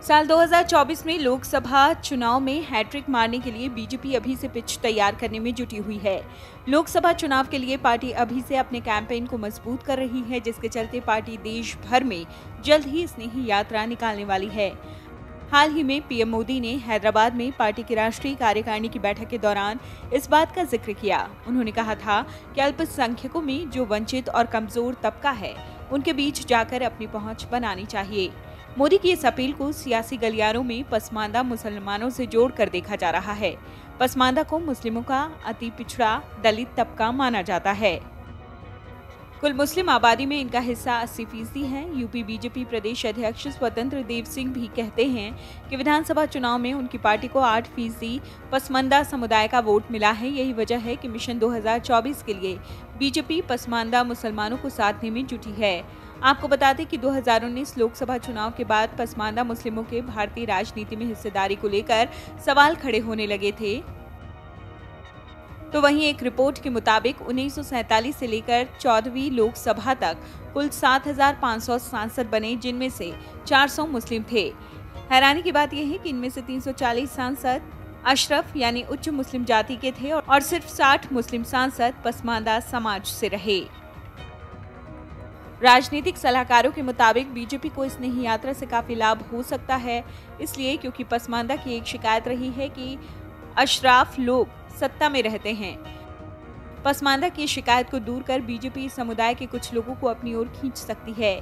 साल 2024 में लोकसभा चुनाव में हैट्रिक मारने के लिए बीजेपी अभी से पिच तैयार करने में जुटी हुई है। लोकसभा चुनाव के लिए पार्टी अभी से अपने कैंपेन को मजबूत कर रही है, जिसके चलते पार्टी देश भर में जल्द ही स्नेही यात्रा निकालने वाली है। हाल ही में पीएम मोदी ने हैदराबाद में पार्टी की राष्ट्रीय कार्यकारिणी की बैठक के दौरान इस बात का जिक्र किया। उन्होंने कहा था कि अल्पसंख्यकों में जो वंचित और कमजोर तबका है, उनके बीच जाकर अपनी पहुंच बनानी चाहिए। मोदी की इस अपील को सियासी गलियारों में पसमानदा मुसलमानों से जोड़कर देखा जा रहा है। पसमानदा को मुस्लिमों का अति पिछड़ा दलित तबका माना जाता है। कुल मुस्लिम आबादी में इनका हिस्सा 80% है। यूपी बीजेपी प्रदेश अध्यक्ष स्वतंत्र देव सिंह भी कहते हैं कि विधानसभा चुनाव में उनकी पार्टी को 8% पसमानदा समुदाय का वोट मिला है। यही वजह है कि मिशन 2024 के लिए बीजेपी पसमानदा मुसलमानों को साधने में जुटी है। आपको बता दें कि 2019 लोकसभा चुनाव के बाद पसमानदा मुस्लिमों के भारतीय राजनीति में हिस्सेदारी को लेकर सवाल खड़े होने लगे थे। तो वहीं एक रिपोर्ट के मुताबिक 1947 से लेकर 14वीं लोकसभा तक कुल 7,500 सांसद बने, जिनमें से 400 मुस्लिम थे। हैरानी की बात यह है कि इनमें से 340 सांसद अशरफ यानी उच्च मुस्लिम जाति के थे और सिर्फ 60 मुस्लिम सांसद पसमानदा समाज से रहे। राजनीतिक सलाहकारों के मुताबिक बीजेपी को इस नई यात्रा से काफी लाभ हो सकता है, इसलिए क्योंकि पसमानदा की एक शिकायत रही है कि अशराफ लोग सत्ता में रहते हैं। पसमानदा की शिकायत को दूर कर बीजेपी समुदाय के कुछ लोगों को अपनी ओर खींच सकती है।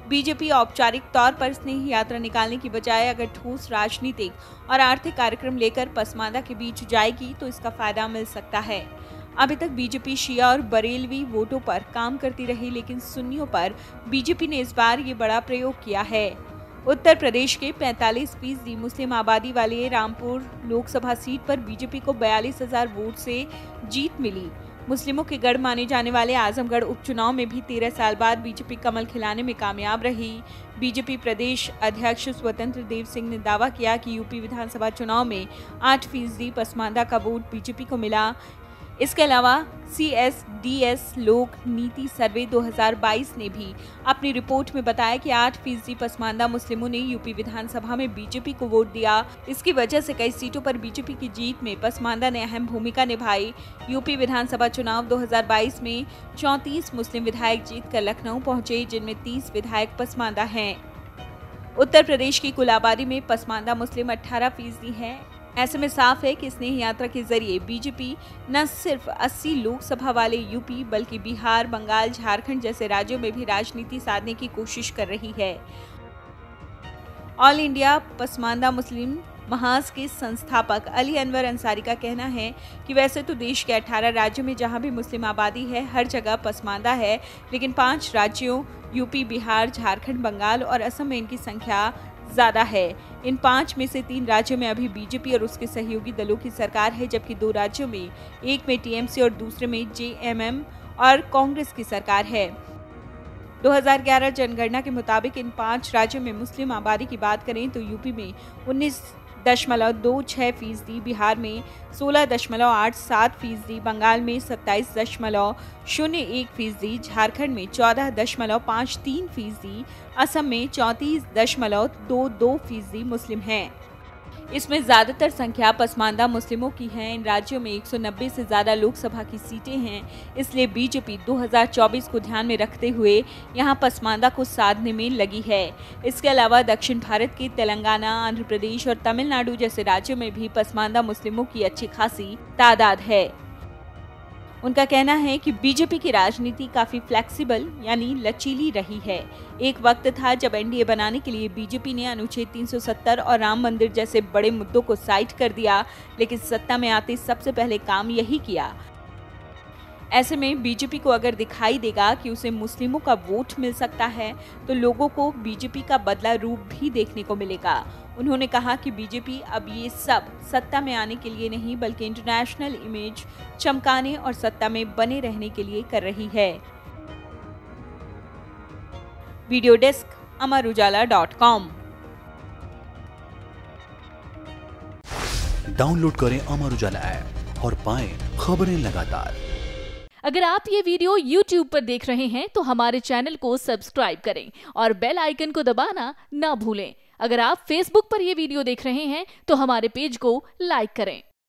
बीजेपी औपचारिक तौर पर स्नेही यात्रा निकालने की बजाय अगर ठोस राजनीतिक और आर्थिक कार्यक्रम लेकर पसमानदा के बीच जाएगी तो इसका फायदा मिल सकता है। अभी तक बीजेपी शिया और बरेलवी वोटों पर काम करती रही, लेकिन सुन्नियों पर बीजेपी ने इस बार ये बड़ा प्रयोग किया है। उत्तर प्रदेश के 45% मुस्लिम आबादी वाले रामपुर लोकसभा सीट पर बीजेपी को 42,000 वोट से जीत मिली। मुस्लिमों के गढ़ माने जाने वाले आजमगढ़ उपचुनाव में भी 13 साल बाद बीजेपी कमल खिलाने में कामयाब रही। बीजेपी प्रदेश अध्यक्ष स्वतंत्र देव सिंह ने दावा किया कि यूपी विधानसभा चुनाव में 8% पसमानदा का वोट बीजेपी को मिला। इसके अलावा CSDS लोक नीति सर्वे 2022 ने भी अपनी रिपोर्ट में बताया कि 8% पसमानदा मुस्लिमों ने यूपी विधानसभा में बीजेपी को वोट दिया। इसकी वजह से कई सीटों पर बीजेपी की जीत में पसमानदा ने अहम भूमिका निभाई। यूपी विधानसभा चुनाव 2022 में 34 मुस्लिम विधायक जीतकर लखनऊ पहुंचे, जिनमें 30 विधायक पसमानदा हैं। उत्तर प्रदेश की कुल आबादी में पसमानदा मुस्लिम 18% है। ऐसे में साफ है कि स्नेह यात्रा के जरिए बीजेपी न सिर्फ 80 लोकसभा वाले यूपी बल्कि बिहार, बंगाल, झारखंड जैसे राज्यों में भी राजनीति साधने की कोशिश कर रही है। ऑल इंडिया पसमानदा मुस्लिम महाज के संस्थापक अली अनवर अंसारी का कहना है कि वैसे तो देश के 18 राज्यों में जहां भी मुस्लिम आबादी है, हर जगह पसमानदा है, लेकिन 5 राज्यों यूपी, बिहार, झारखंड, बंगाल और असम में इनकी संख्या ज्यादा है। इन 5 में से 3 राज्यों में अभी बीजेपी और उसके सहयोगी दलों की सरकार है, जबकि 2 राज्यों में, एक में टीएमसी और दूसरे में JMM और कांग्रेस की सरकार है। 2011 जनगणना के मुताबिक इन 5 राज्यों में मुस्लिम आबादी की बात करें तो यूपी में 19.26%, बिहार में 16.87%, बंगाल में 27.01%, झारखंड में 14.53%, असम में 34.22% मुस्लिम हैं। इसमें ज्यादातर संख्या पसमानदा मुस्लिमों की है। इन राज्यों में 190 से ज्यादा लोकसभा की सीटें हैं, इसलिए बीजेपी 2024 को ध्यान में रखते हुए यहां पसमानदा को साधने में लगी है। इसके अलावा दक्षिण भारत के तेलंगाना, आंध्र प्रदेश और तमिलनाडु जैसे राज्यों में भी पसमानदा मुस्लिमों की अच्छी खासी तादाद है। उनका कहना है कि बीजेपी की राजनीति काफी फ्लेक्सिबल यानी लचीली रही है। एक वक्त था जब एनडीए बनाने के लिए बीजेपी ने अनुच्छेद 370 और राम मंदिर जैसे बड़े मुद्दों को साइड कर दिया, लेकिन सत्ता में आते सबसे पहले काम यही किया। ऐसे में बीजेपी को अगर दिखाई देगा कि उसे मुस्लिमों का वोट मिल सकता है, तो लोगों को बीजेपी का बदला रूप भी देखने को मिलेगा। उन्होंने कहा कि बीजेपी अब ये सब सत्ता में आने के लिए नहीं, बल्कि इंटरनेशनल इमेज चमकाने और सत्ता में बने रहने के लिए कर रही है। Video desk amarujala.com। डाउनलोड करें अमर उजाला ऐप और पाएं खबरें लगातार। अगर आप ये वीडियो YouTube पर देख रहे हैं तो हमारे चैनल को सब्सक्राइब करें और बेल आइकन को दबाना ना भूलें। अगर आप फेसबुक पर ये वीडियो देख रहे हैं तो हमारे पेज को लाइक करें।